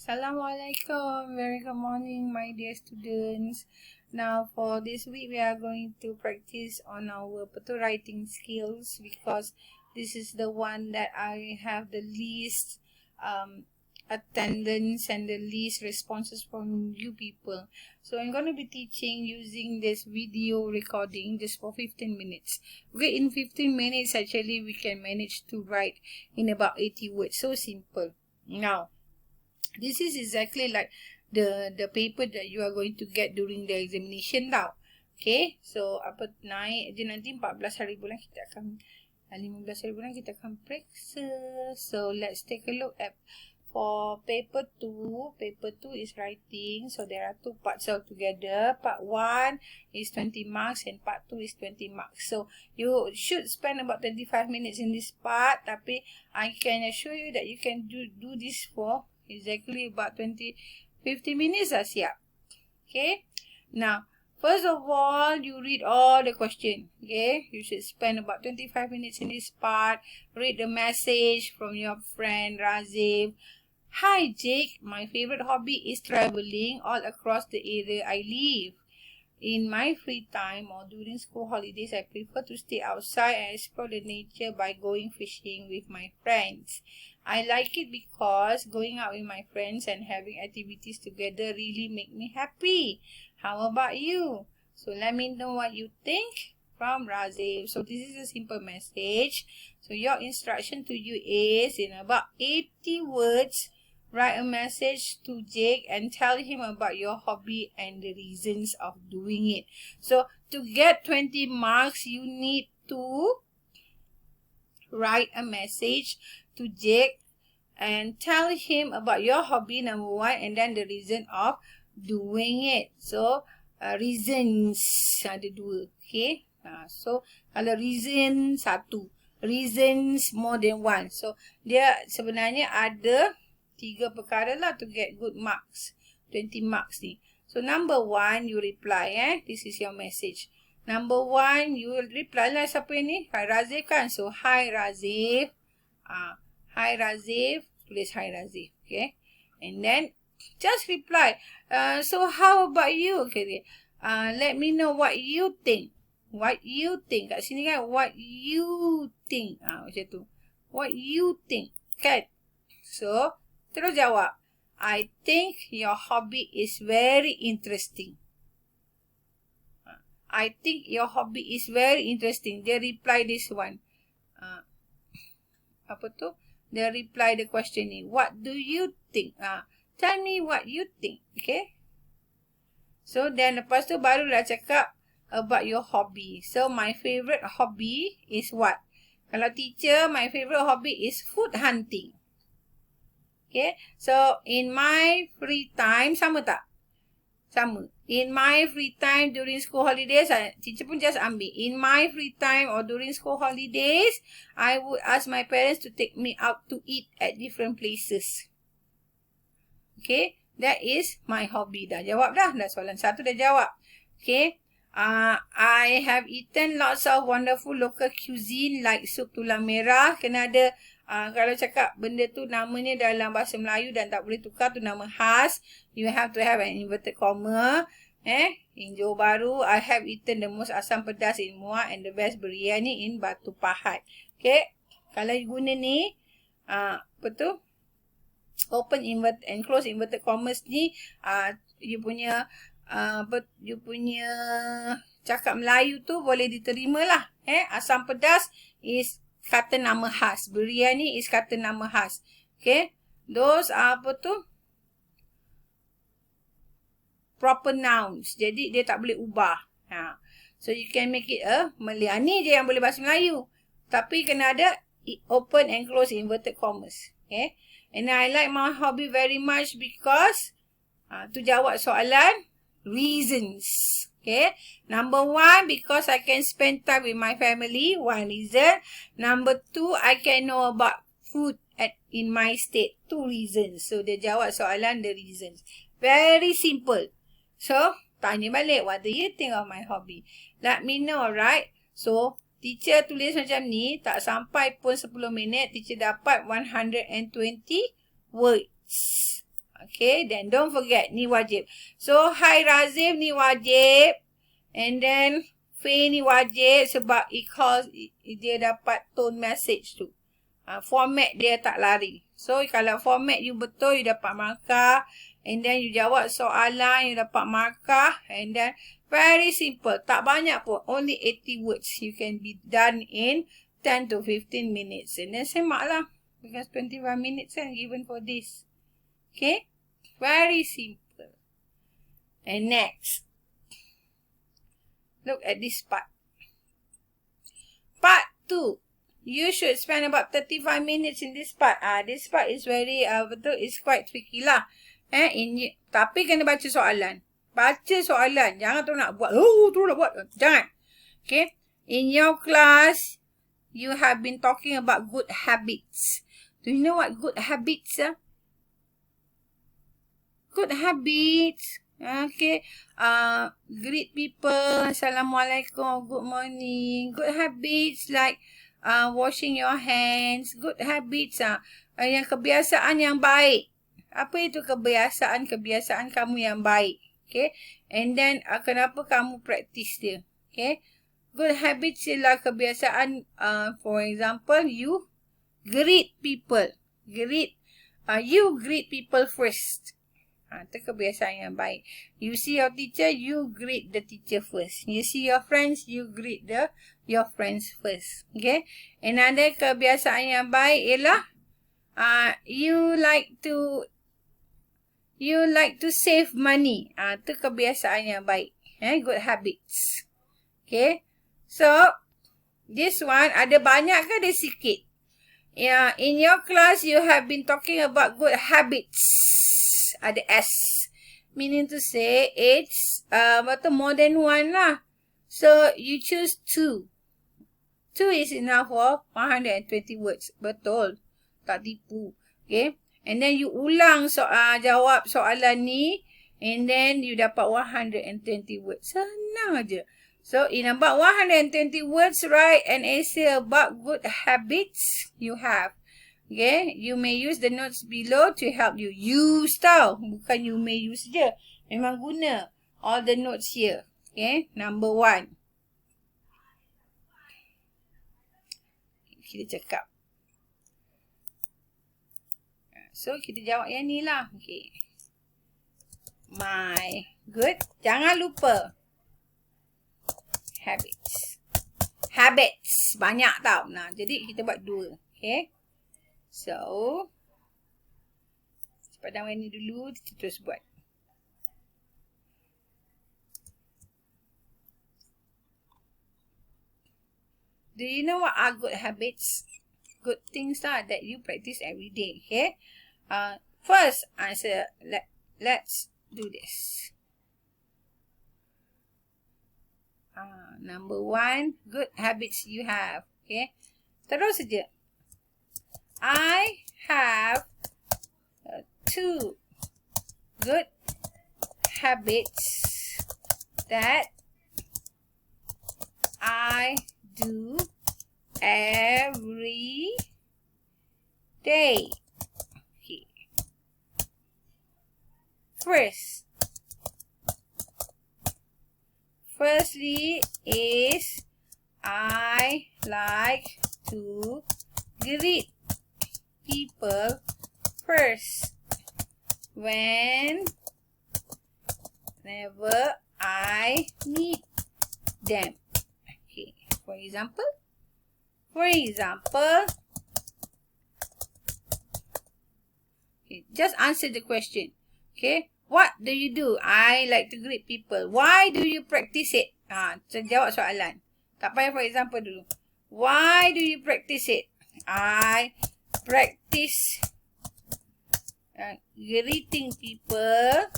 Assalamualaikum. Very good morning, my dear students. Now, for this week, we are going to practice on our writing skills because this is the one that I have the least attendance and the least responses from you people. So I'm going to be teaching using this video recording just for 15 minutes. Okay, in 15 minutes, actually, we can manage to write in about 80 words. So simple. Now, this is exactly like the paper that you are going to get during the examination now. Okay, so apa naik je nanti 14 hari bulan kita akan 15 hari bulan kita akan periksa. So let's take a look at for paper 2. Paper 2 is writing. So there are two parts altogether. Part 1 is 20 marks and part 2 is 20 marks. So you should spend about 25 minutes in this part. Tapi I can assure you that you can do this for exactly about 50 minutes lah siap. Okay. Now, first of all, you read all the question. Okay. You should spend about 25 minutes in this part. Read the message from your friend Razif. Hi Jake, my favorite hobby is traveling all across the area I live. In my free time or during school holidays, I prefer to stay outside and explore the nature by going fishing with my friends. I like it because going out with my friends and having activities together really make me happy. How about you? So let me know what you think from Razif. So this is a simple message. So your instruction to you is in about 80 words, write a message to Jake and tell him about your hobby and the reasons of doing it. So to get 20 marks, you need to write a message to Jake and tell him about your hobby, number 1, and then the reason of doing it. So reasons ada 2. Okay. So kalau reason 1, reasons more than 1. So dia sebenarnya ada 3 perkara lah to get good marks, 20 marks ni. So number 1, you reply. This is your message. Number 1, you will reply lah siapa ni? Hi Razif kan? So hi Razif. Hi Razif. Tulis hi Razif. Okay. And then just reply. So how about you? Okay. Let me know what you think. What you think. Kat sini kan, what you think. Macam tu. What you think. Kan? So, terus jawab. I think your hobby is very interesting. I think your hobby is very interesting. Dia reply this one. Apa tu? Dia reply the question ni. What do you think? Tell me what you think. Okay? So, then lepas tu barulah cakap about your hobby. So, my favorite hobby is what? Kalau teacher, my favorite hobby is food hunting. Okay? So, in my free time, sama tak? Sama. In my free time during school holidays, teacher pun just ambil. In my free time or during school holidays, I would ask my parents to take me out to eat at different places. Okay? That is my hobby. Dah jawab dah. Dah soalan 1 dah jawab. Okay? I have eaten lots of wonderful local cuisine like sup tulang merah. Kena ada, kalau cakap benda tu namanya dalam bahasa Melayu dan tak boleh tukar, tu nama khas. You have to have an inverted comma. In Johor Bahru, I have eaten the most asam pedas in Muar and the best biryani in Batu Pahat. Okay. Kalau you guna ni, apa tu? Open invert and close inverted commas ni, you punya cakap Melayu tu boleh diterima lah. Asam pedas is kata nama khas. Biryani is kata nama khas. Okay. Those are apa tu? Proper nouns. Jadi dia tak boleh ubah. So you can make it a Malay. Ni je yang boleh bahasa Melayu. Tapi kena ada open and close inverted commas. Okay. And I like my hobby very much because tu jawab soalan reasons. Okay. Number 1, because I can spend time with my family. 1 reason. Number 2, I can know about food in my state. 2 reasons. So, dia jawab soalan the reasons. Very simple. So, tanya balik, what do you think of my hobby? Let me know, right? So, teacher tulis macam ni, tak sampai pun 10 minit, teacher dapat 120 words. Okay, then don't forget, ni wajib. So, Hai Razif ni wajib. And then, Faye ni wajib sebab dia dapat tone message tu. Format dia tak lari. So, kalau format you betul, you dapat markah. And then, you jawab soalan, you dapat markah. And then, very simple. Tak banyak pun. Only 80 words. You can be done in 10 to 15 minutes. And then, semak lah. Because 25 minutes kan given for this. Okay? Very simple. And next. Look at this part. Part 2. You should spend about 35 minutes in this part. This part is very, it's quite tricky lah. Tapi kena baca soalan. Baca soalan. Jangan tu nak buat. Tu nak buat. Jangan. Okay. In your class, you have been talking about good habits. Do you know what good habits are? Good habits. Okay. Greet people. Assalamualaikum. Good morning. Good habits like washing your hands. Good habits. Yang kebiasaan yang baik. Apa itu kebiasaan? Kebiasaan kamu yang baik. Okay. And then kenapa kamu practice dia? Okay. Good habits ialah kebiasaan. For example, you greet people. You greet people first. Itu kebiasaan yang baik. You see your teacher, you greet the teacher first. You see your friends, you greet your friends first. Okay. Another kebiasaan yang baik ialah you like to save money. Itu kebiasaan yang baik. Good habits. Okay. So, this one ada banyak ke ada sikit? In your class, you have been talking about good habits. Ada S. Meaning to say, it's more than one lah. So, you choose 2. 2 is enough for 120 words. Betul. Tak tipu. Okay. And then, you ulang jawab soalan ni. And then, you dapat 120 words. Senang aja. So, in about 120 words, write an essay about good habits you have. Okay, you may use the notes below to help you. Use tau. Bukan you may use je. Memang guna all the notes here. Okay, number 1. Kita cakap. So, kita jawab yang ni lah. Okay. My good. Jangan lupa. Habits. Habits. Banyak tau. Nah, jadi kita buat 2. Okay. So, padam yang ni dulu, kita terus buat. Do you know what are good habits? Good things that you practice every day. Okay. First answer. Let's do this. Number 1, good habits you have. Okay. Terus saja. I have 2 good habits that I do every day. Okay. Firstly is I like to greet people first whenever I meet them. Okay. For example, okay, just answer the question. Okay, what do you do? I like to greet people. Why do you practice it? Jawab soalan. Tak payah for example dulu. Why do you practice it? I practice greeting people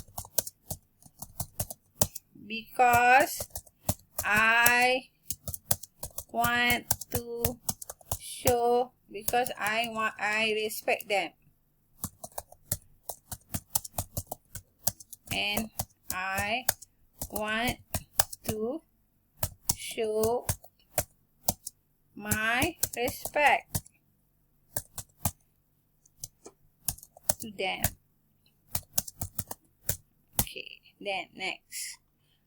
because I want to show, because I respect them, and I want to show my respect to them. Then next.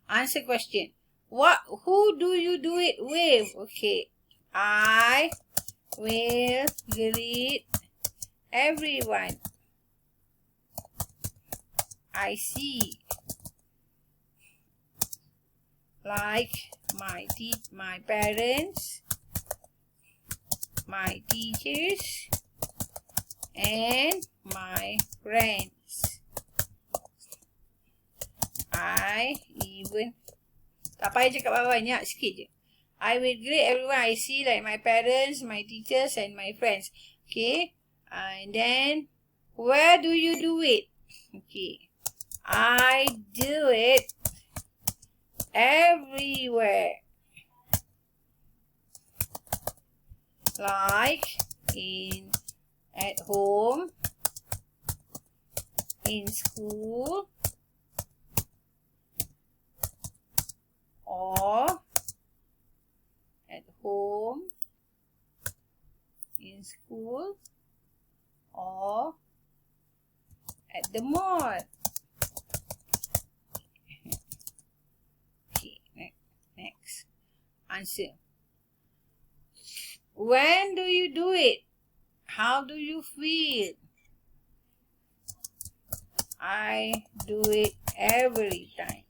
Answer question. Who do you do it with? Okay. I will greet everyone I see. Like my parents, my teachers, and my friends. I even, tak payah cakap banyak, sikit je. I will greet everyone I see, like my parents, my teachers, and my friends. Okay. And then, where do you do it? Okay. I do it everywhere. Like at home, in school, or at home, in school, or at the mall. Okay, next. Answer. When do you do it? How do you feel? I do it every time.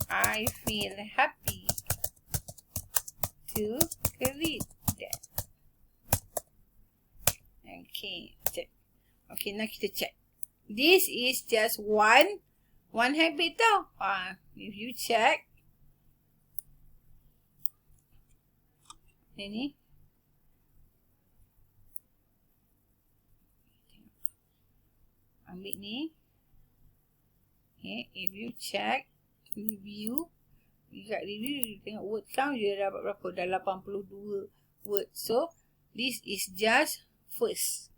I feel happy to greet them. Okay, check. Okay, now kita check. This is just one habit tau. If you check, ni. Ambil ni. Okay, if you check, review, you got review, you tengok word count, you dapat berapa? Dah 82 word. So, this is just first.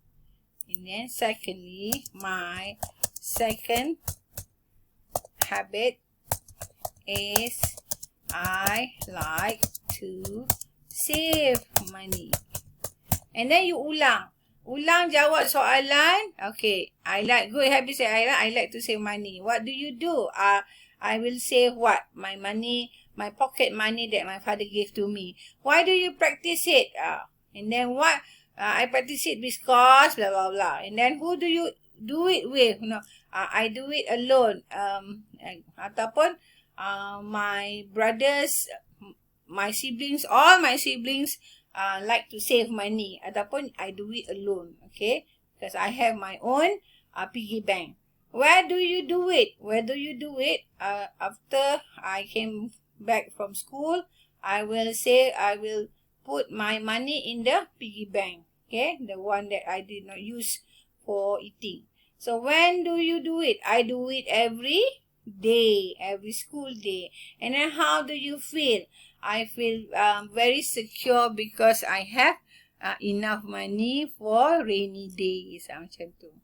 And then secondly, my second habit is I like to save money. And then you ulang. Ulang jawab soalan. Okay, I like, good habit say I like to save money. What do you do? I will save what? My money, my pocket money that my father gave to me. Why do you practice it? And then what? I practice it because blah blah blah. And then who do you do it with? No, I do it alone. Ataupun my brothers, my siblings, all my siblings like to save money. Ataupun I do it alone. Okay, because I have my own piggy bank. Where do you do it? Where do you do it? After I came back from school, I will put my money in the piggy bank. Okay, the one that I did not use for eating. So when do you do it? I do it every day, every school day. And then how do you feel? I feel very secure because I have enough money for rainy days. Macam tu.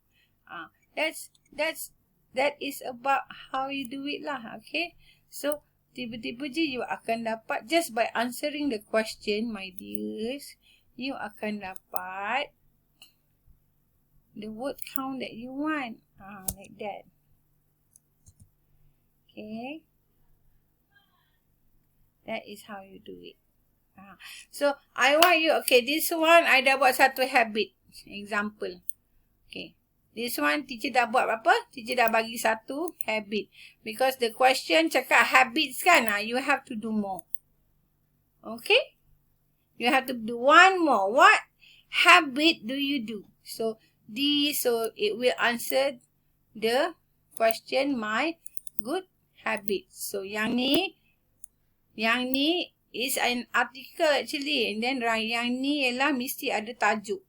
That is about how you do it lah. Okay, so tiba-tiba je you akan dapat, just by answering the question, my dears, you akan dapat the word count that you want. Like that. Okay, that is how you do it. So I want you, okay, this one I dah buat satu habit example. Okay, this one teacher dah buat berapa? Teacher dah bagi satu habit. Because the question cakap habits kan, you have to do more. Okay, you have to do one more. What habit do you do? So it will answer the question, my good habits. So yang ni is an article actually, and then yang ni ialah mesti ada tajuk.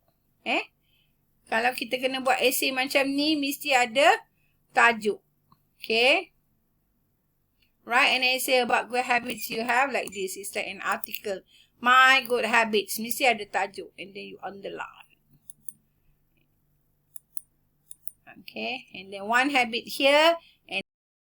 Kalau kita kena buat essay macam ni, mesti ada tajuk. Okay, write an essay about good habits you have like this. It's like an article. My good habits, mesti ada tajuk, and then you underline. Okay, and then one habit here